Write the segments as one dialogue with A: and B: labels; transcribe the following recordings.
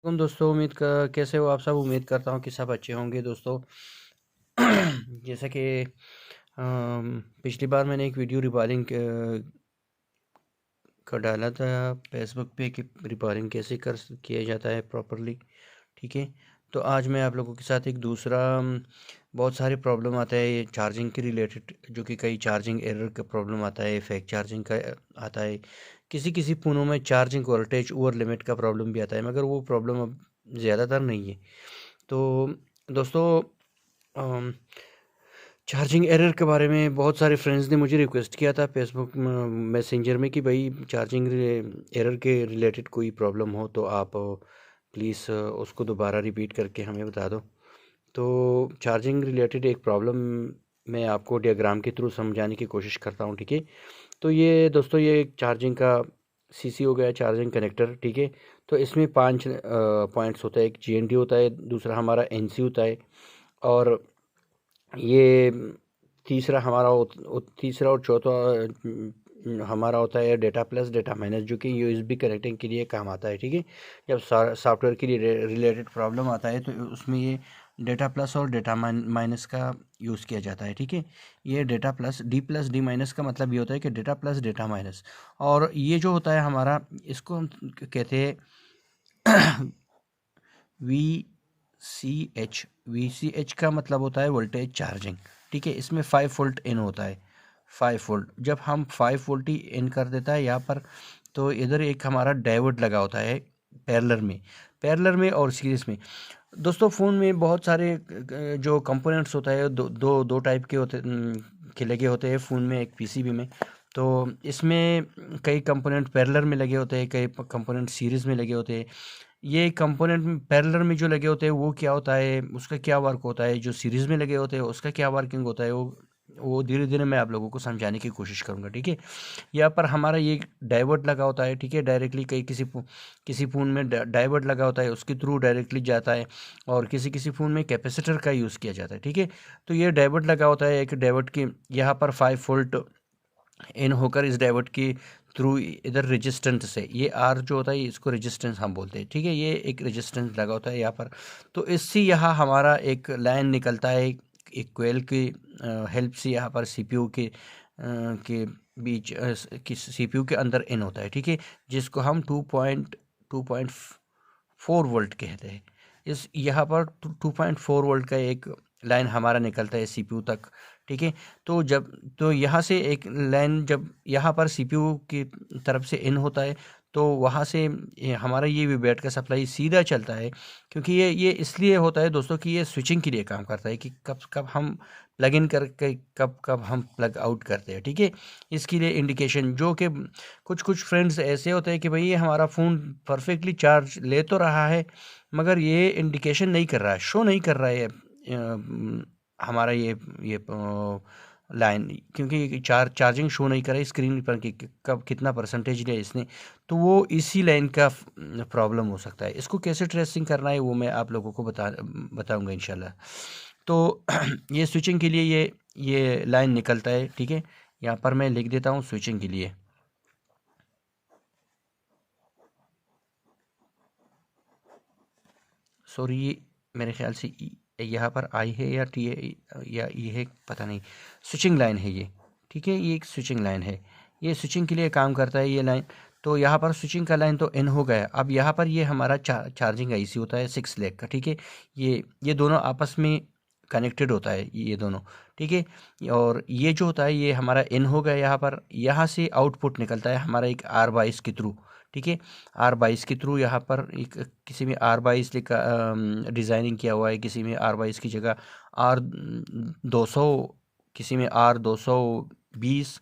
A: तुम दोस्तों कैसे हो आप सब। उम्मीद करता हूँ कि सब अच्छे होंगे दोस्तों। जैसा कि पिछली बार मैंने एक वीडियो रिबॉर्डिंग का डाला था फेसबुक पे कि रिबॉर्डिंग कैसे कर किया जाता है प्रॉपरली। ठीक है। तो आज मैं आप लोगों के साथ एक दूसरा बहुत सारे प्रॉब्लम आता है ये चार्जिंग के रिलेटेड, जो कि कई चार्जिंग एरर का प्रॉब्लम आता है, फेक चार्जिंग का आता है। किसी किसी फ़ोनों में चार्जिंग वोल्टेज ओवर लिमिट का प्रॉब्लम भी आता है, मगर वो प्रॉब्लम अब ज़्यादातर नहीं है। तो दोस्तों, चार्जिंग एरर के बारे में बहुत सारे फ्रेंड्स ने मुझे रिक्वेस्ट किया था फेसबुक मैसेंजर में कि भाई चार्जिंग एरर के रिलेटेड कोई प्रॉब्लम हो तो आप प्लीज़ उसको दोबारा रिपीट करके हमें बता दो। तो चार्जिंग रिलेटेड एक प्रॉब्लम मैं आपको डायग्राम के थ्रू समझाने की कोशिश करता हूँ। ठीक है। तो ये दोस्तों, ये एक चार्जिंग का सीसी हो गया, चार्जिंग कनेक्टर। ठीक है। तो इसमें 5 पॉइंट्स होता है। एक जीएनडी होता है, दूसरा हमारा एनसी होता है, और ये तीसरा हमारा तीसरा और चौथा हमारा होता है डेटा प्लस डेटा माइनस, जो कि यूएसबी कनेक्टिंग के लिए काम आता है। ठीक है। जब सॉफ्टवेयर के लिए रिलेटेड प्रॉब्लम आता है तो उसमें ये डेटा प्लस और डेटा माइनस का यूज़ किया जाता है। ठीक है। ये डेटा प्लस डी माइनस का मतलब ये होता है कि डेटा प्लस डेटा माइनस। और ये जो होता है हमारा, इसको हम कहते हैं वी सी एच का मतलब होता है वोल्टेज चार्जिंग। ठीक है। इसमें 5 वोल्ट इन होता है। 5 वोल्ट जब हम 5 वोल्ट ही इन कर देता है यहाँ पर, तो इधर एक हमारा डायोड लगा होता है पैरेलल में और सीरीज में। दोस्तों, फ़ोन में बहुत सारे जो कंपोनेंट्स होता है, दो टाइप के होते के लगे होते हैं फ़ोन में, एक पीसीबी में। तो इसमें कई कंपोनेंट पैरेलल में लगे होते हैं, कई कंपोनेंट सीरीज़ में लगे होते हैं। ये कंपोनेंट पैरेलल में जो लगे होते हैं वो क्या होता है, उसका क्या वर्क होता है, जो सीरीज़ में लगे होते हैं उसका क्या वर्किंग होता है, वो धीरे धीरे मैं आप लोगों को समझाने की कोशिश करूँगा। ठीक है। यहाँ पर हमारा ये डायोड लगा होता है। ठीक है। डायरेक्टली कई किसी फ़ोन में डायोड लगा होता है, उसके थ्रू डायरेक्टली जाता है, और किसी किसी फ़ोन में कैपेसिटर का यूज़ किया जाता है। ठीक है। तो ये डायोड लगा होता है, एक डायोड की यहाँ पर 5 वोल्ट इन होकर इस डायोड की थ्रू इधर रेजिस्टेंस से, ये आर जो होता है इसको रेजिस्टेंस हम बोलते हैं। ठीक है। ये एक रेजिस्टेंस लगा होता है यहाँ पर। तो इससे यहाँ हमारा एक लाइन निकलता है, एक कोयल की हेल्प से यहाँ पर सीपीयू के बीच की सीपीयू के अंदर इन होता है। ठीक है। जिसको हम 2.4 वोल्ट कहते हैं। इस यहाँ पर 2.4 वोल्ट का एक लाइन हमारा निकलता है सीपीयू तक। ठीक है। तो यहाँ से एक लाइन जब यहाँ पर सीपीयू की तरफ से इन होता है, तो वहाँ से हमारा ये वीबैट का सप्लाई सीधा चलता है। क्योंकि ये इसलिए होता है दोस्तों कि ये स्विचिंग के लिए काम करता है, कि कब कब हम प्लग इन करके कब कब हम प्लग आउट करते हैं। ठीक है। इसके लिए इंडिकेशन, जो कि कुछ कुछ फ्रेंड्स ऐसे होते हैं कि भाई ये हमारा फ़ोन परफेक्टली चार्ज ले तो रहा है, मगर ये इंडिकेशन नहीं कर रहा है, शो नहीं कर रहा है हमारा ये लाइन, क्योंकि चार्जिंग शो नहीं कर रहा है स्क्रीन पर कि कब कितना परसेंटेज लिया इसने। तो वो इसी लाइन का प्रॉब्लम हो सकता है। इसको कैसे ट्रेसिंग करना है वो मैं आप लोगों को बताऊंगा इंशाल्लाह। तो ये स्विचिंग के लिए ये लाइन निकलता है। ठीक है। यहाँ पर मैं लिख देता हूँ स्विचिंग के लिए। सॉरी, ये मेरे ख्याल से यहाँ पर आई है या टी है या ई है, पता नहीं। स्विचिंग लाइन है ये। ठीक है। ये एक स्विचिंग लाइन है, ये स्विचिंग के लिए काम करता है ये लाइन। तो यहाँ पर स्विचिंग का लाइन तो इन हो गया। अब यहाँ पर ये हमारा चार्जिंग आईसी होता है 6 लेग का। ठीक है। ये दोनों आपस में कनेक्टेड होता है ये दोनों। ठीक है। और ये जो होता है ये हमारा इन हो गया। यहाँ पर यहाँ से आउटपुट निकलता है हमारा एक R22 के थ्रू। ठीक है। R22 के थ्रू यहाँ पर एक किसी में R22 लिखा डिज़ाइनिंग किया हुआ है, किसी में R22 की जगह R200, किसी में R220।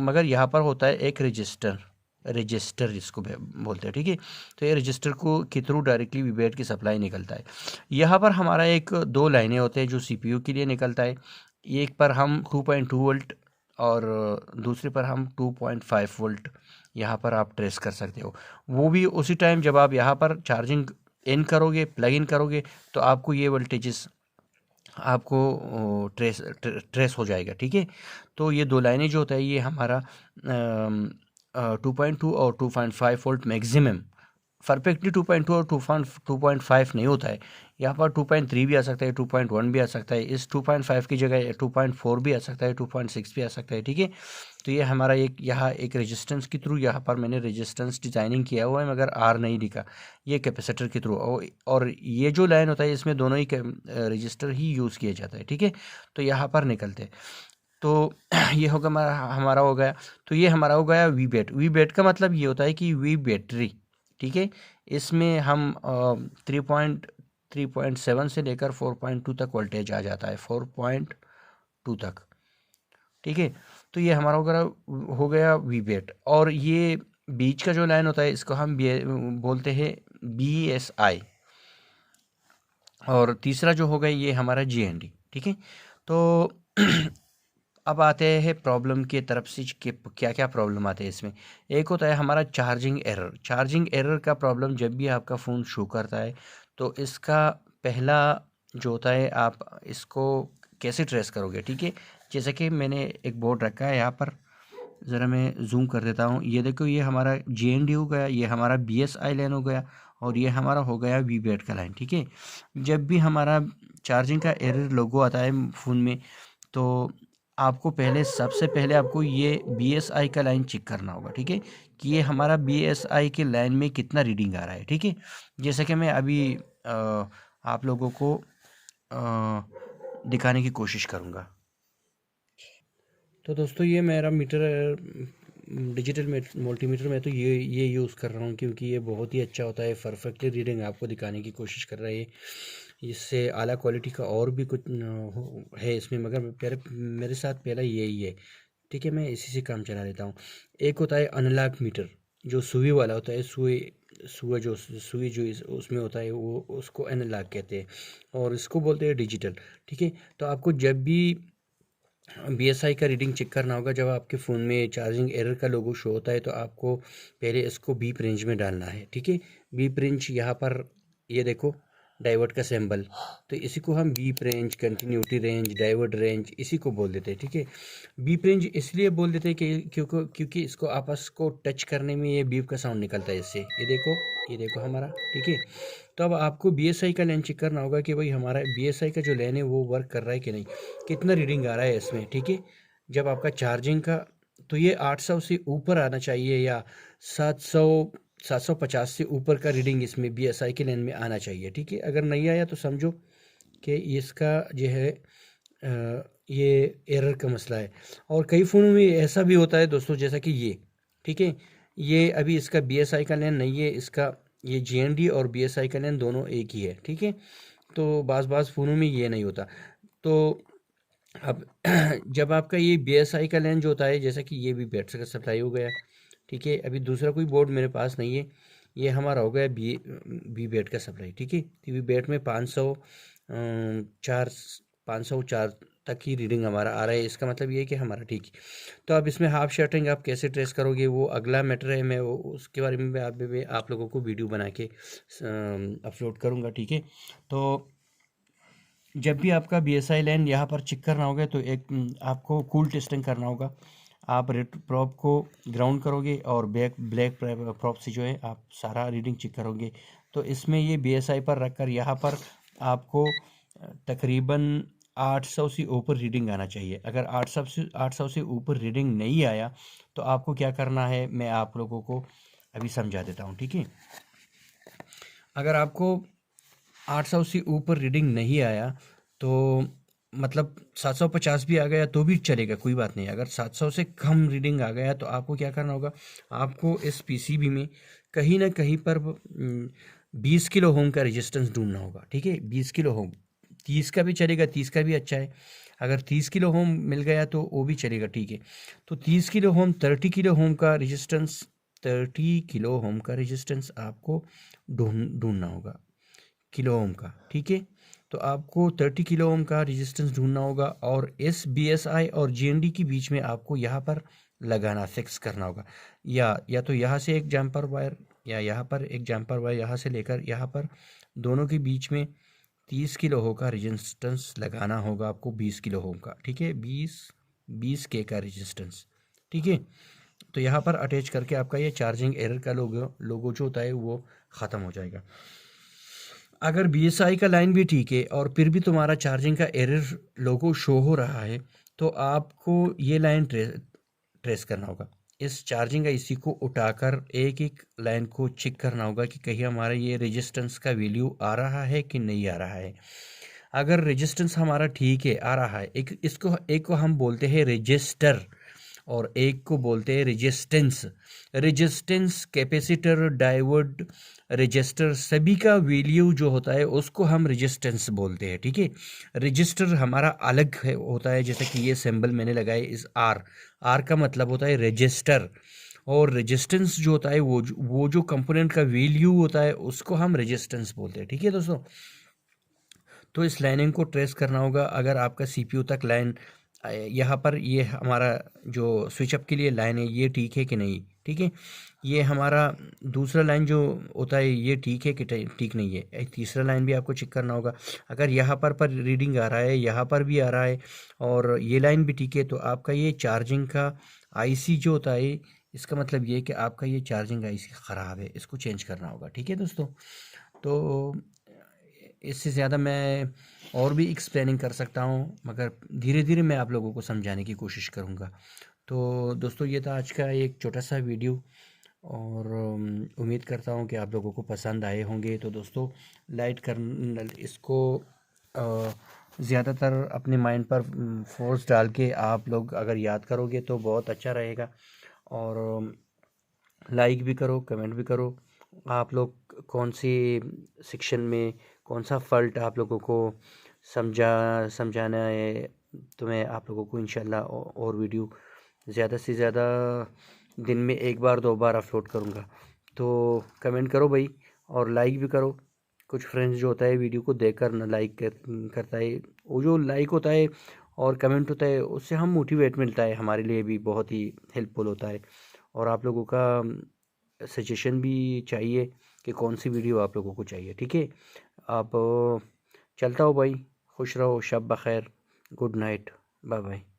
A: मगर यहाँ पर होता है एक रजिस्टर जिसको बोलते हैं। ठीक है। तो ये रजिस्टर को के थ्रू डायरेक्टली वीबैट की सप्लाई निकलता है। यहाँ पर हमारा एक दो लाइनें होते हैं जो सीपीयू के लिए निकलता है। एक पर हम 2.2 वोल्ट और दूसरे पर हम 2.5 वोल्ट यहाँ पर आप ट्रेस कर सकते हो। वो भी उसी टाइम जब आप यहाँ पर चार्जिंग इन करोगे, प्लग इन करोगे, तो आपको ये वोल्टेजेस आपको ट्रेस हो जाएगा। ठीक है। तो ये दो लाइनें जो होता है ये हमारा 2.2 और 2.5 वोल्ट मैक्सिमम परफेक्टली 2.2 और 2.5 नहीं होता है। यहाँ पर 2.3 भी आ सकता है, 2.1 भी आ सकता है, इस 2.5 की जगह 2.4 भी आ सकता है, 2.6 भी आ सकता है, ठीक है। तो ये हमारा एक यहाँ एक रेजिस्टेंस के थ्रू यहाँ पर मैंने रेजिस्टेंस डिजाइनिंग किया हुआ है, मगर आर नहीं लिखा, ये कैपेसिटर के थ्रू। और ये जो लाइन होता है इसमें दोनों ही रजिस्टर ही यूज़ किया जाता है, ठीक है। तो यहाँ पर निकलते हैं। तो ये होगा हमारा हो गया। तो ये हमारा हो गया वी बैट। वी बैट का मतलब ये होता है कि वी बैटरी, ठीक है। इसमें हम 3.7 से लेकर 4.2 तक वोल्टेज आ जाता है, 4.2 तक, ठीक है। तो ये हमारा हो गया वी बैट। और ये बीच का जो लाइन होता है इसको हम बोलते हैं BSI। और तीसरा जो होगा ये हमारा GND, ठीक है। तो अब आते हैं प्रॉब्लम की तरफ से कि क्या क्या प्रॉब्लम आते हैं इसमें। एक होता है हमारा चार्जिंग एरर। चार्जिंग एरर का प्रॉब्लम जब भी आपका फ़ोन शो करता है तो इसका पहला जो होता है, आप इसको कैसे ट्रेस करोगे, ठीक है। जैसे कि मैंने एक बोर्ड रखा है यहाँ पर, ज़रा मैं जूम कर देता हूँ। ये देखो, ये हमारा GND हो गया, ये हमारा BSI लाइन हो गया, और ये हमारा हो गया वी बैट का लाइन, ठीक है। जब भी हमारा चार्जिंग का एरर लोगो आता है फ़ोन में, तो आपको सबसे पहले आपको ये BSI का लाइन चेक करना होगा, ठीक है, कि ये हमारा BSI के लाइन में कितना रीडिंग आ रहा है, ठीक है। जैसे कि मैं अभी आप लोगों को दिखाने की कोशिश करूँगा। तो दोस्तों, ये मेरा मीटर डिजिटल मल्टीमीटर में तो ये यूज़ कर रहा हूँ, क्योंकि ये बहुत ही अच्छा होता है, परफेक्टली रीडिंग आपको दिखाने की कोशिश कर रहा है। इससे आला क्वालिटी का और भी कुछ है इसमें, मगर मेरे साथ पहला यही है, ठीक है। मैं इसी से काम चला लेता हूँ। एक होता है अनलॉक मीटर, जो सुई वाला होता है, सुई जो उसमें होता है, वो उसको एनालॉग कहते हैं, और इसको बोलते हैं डिजिटल, ठीक है। तो आपको जब भी BSI का रीडिंग चेक करना होगा, जब आपके फ़ोन में चार्जिंग एरर का लोगो शो होता है, तो आपको पहले इसको बीप रेंज में डालना है, ठीक है। बीप रेंज यहाँ पर ये देखो, डाइवर्ट का सिंबल, तो इसी को हम beep range, continuity range, divert range इसी को बोल देते हैं, ठीक है। बीप रेंज इसलिए बोल देते हैं कि क्योंकि इसको आपस को टच करने में ये बीप का साउंड निकलता है इससे। ये देखो हमारा, ठीक है। तो अब आपको BSI का लाइन चेक करना होगा कि भाई हमारा BSI का जो लाइन है वो वर्क कर रहा है कि नहीं, कितना रीडिंग आ रहा है इसमें, ठीक है। जब आपका चार्जिंग का, तो ये 800 से ऊपर आना चाहिए, या 700 750 से ऊपर का रीडिंग इसमें BSI के लाइन में आना चाहिए, ठीक है। अगर नहीं आया तो समझो कि इसका जो है ये एरर का मसला है। और कई फ़ोनों में ऐसा भी होता है दोस्तों, जैसा कि ये, ठीक है, ये अभी इसका BSI का लाइन नहीं है, इसका ये GND और BSI का लाइन दोनों एक ही है, ठीक है। तो बाज़ फ़ोनों में ये नहीं होता। तो अब जब आपका ये BSI का लाइन जो होता है, जैसा कि ये भी बैटरी का सप्लाई हो गया, ठीक है। अभी दूसरा कोई बोर्ड मेरे पास नहीं है, ये हमारा हो गया बी बैट का सप्लाई, ठीक है। तो वी बैट में 504 तक की रीडिंग हमारा आ रहा है, इसका मतलब ये है कि हमारा ठीक है। तो अब इसमें हाफ शर्टिंग आप कैसे ट्रेस करोगे, वो अगला मैटर है, मैं उसके बारे में आप लोगों को वीडियो बना के अपलोड करूँगा, ठीक है। तो जब भी आपका BSI लाइन यहाँ पर चेक करना होगा, तो आपको कूल टेस्टिंग करना होगा। आप रेड प्रॉप को ग्राउंड करोगे, और ब्लैक प्रॉप से जो है आप सारा रीडिंग चेक करोगे। तो इसमें ये BSI पर रखकर यहाँ पर आपको तकरीबन 800 से ऊपर रीडिंग आना चाहिए। अगर 800 से ऊपर रीडिंग नहीं आया, तो आपको क्या करना है, मैं आप लोगों को अभी समझा देता हूँ, ठीक है। अगर आपको 800 से ऊपर रीडिंग नहीं आया, तो मतलब 750 भी आ गया तो भी चलेगा, कोई बात नहीं। अगर 700 से कम रीडिंग आ गया, तो आपको क्या करना होगा, आपको इस PCB में कहीं ना कहीं पर 20 किलो ओम का रेजिस्टेंस ढूंढना होगा, ठीक है। 20 किलो ओम, 30 का भी चलेगा, 30 का भी अच्छा है। अगर 30 किलो ओम मिल गया तो वो भी चलेगा, ठीक है। तो 30 किलो ओम, 30 किलो ओम का रेजिस्टेंस, 30 किलो ओम का रेजिस्टेंस आपको ढूंढना होगा, किलो ओम का, ठीक है। तो आपको 30 किलो ओम का रेजिस्टेंस ढूंढना होगा, और इस BSI और GND के बीच में आपको यहाँ पर लगाना, फिक्स करना होगा। या तो यहाँ से एक जम्पर वायर, या यहाँ पर एक जम्पर वायर, यहाँ से लेकर यहाँ पर, दोनों के बीच में 30 किलो ओम का रेजिस्टेंस लगाना होगा आपको, 20 किलो ओम का, ठीक है। 20 के का रेजिस्टेंस, ठीक है। तो यहाँ पर अटैच करके आपका ये चार्जिंग एरर का लोगो जो होता है वो ख़त्म हो जाएगा। अगर BSI का लाइन भी ठीक है और फिर भी तुम्हारा चार्जिंग का एरर लोगो शो हो रहा है, तो आपको ये लाइन ट्रेस करना होगा। इस चार्जिंग आईसी को उठाकर एक एक लाइन को चेक करना होगा कि कहीं हमारा ये रेजिस्टेंस का वैल्यू आ रहा है कि नहीं आ रहा है। अगर रेजिस्टेंस हमारा ठीक है, आ रहा है, एक को हम बोलते हैं रजिस्टर और एक को बोलते हैं resistance. Resistance, capacitor, diode, register सभी का वैल्यू जो होता है उसको हम रेजिस्टेंस बोलते हैं, ठीक है। रजिस्टर हमारा अलग होता है, जैसे कि ये सिंबल मैंने लगाए इस आर का मतलब होता है रजिस्टर, और रेजिस्टेंस जो होता है वो जो कंपोनेंट का वैल्यू होता है उसको हम रेजिस्टेंस बोलते हैं, ठीक है दोस्तों। तो इस लाइनिंग को ट्रेस करना होगा। अगर आपका सीपीयू तक लाइन यहाँ पर ये हमारा जो स्विचअप के लिए लाइन है ये ठीक है कि नहीं, ठीक है। ये हमारा दूसरा लाइन जो होता है ये ठीक है कि ठीक नहीं है। तीसरा लाइन भी आपको चेक करना होगा। अगर यहाँ पर रीडिंग आ रहा है, यहाँ पर भी आ रहा है और ये लाइन भी ठीक है, तो आपका ये चार्जिंग का आईसी जो होता है, इसका मतलब ये है कि आपका ये चार्जिंग आईसी ख़राब है, इसको चेंज करना होगा, ठीक है दोस्तों। तो इससे ज़्यादा मैं और भी एक्सप्लेनिंग कर सकता हूँ, मगर धीरे धीरे मैं आप लोगों को समझाने की कोशिश करूँगा। तो दोस्तों ये था आज का एक छोटा सा वीडियो, और उम्मीद करता हूँ कि आप लोगों को पसंद आए होंगे। तो दोस्तों लाइक कर इसको ज़्यादातर अपने माइंड पर फोर्स डाल के आप लोग अगर याद करोगे तो बहुत अच्छा रहेगा। और लाइक भी करो, कमेंट भी करो। आप लोग कौन सी सेक्शन में कौन सा फॉल्ट आप लोगों को समझाना है, तो मैं आप लोगों को इंशाल्लाह और वीडियो ज़्यादा से ज़्यादा दिन में एक बार 2 बार अपलोड करूँगा। तो कमेंट करो भाई, और लाइक भी करो। कुछ फ्रेंड्स जो होता है वीडियो को देखकर ना लाइक करता है, वो जो लाइक होता है और कमेंट होता है उससे हम मोटिवेट मिलता है, हमारे लिए भी बहुत ही हेल्पफुल होता है। और आप लोगों का सजेशन भी चाहिए कि कौन सी वीडियो आप लोगों को चाहिए, ठीक है। आप चलता हो भाई, खुश रहो, शब बखैर, गुड नाइट, बाय बाय।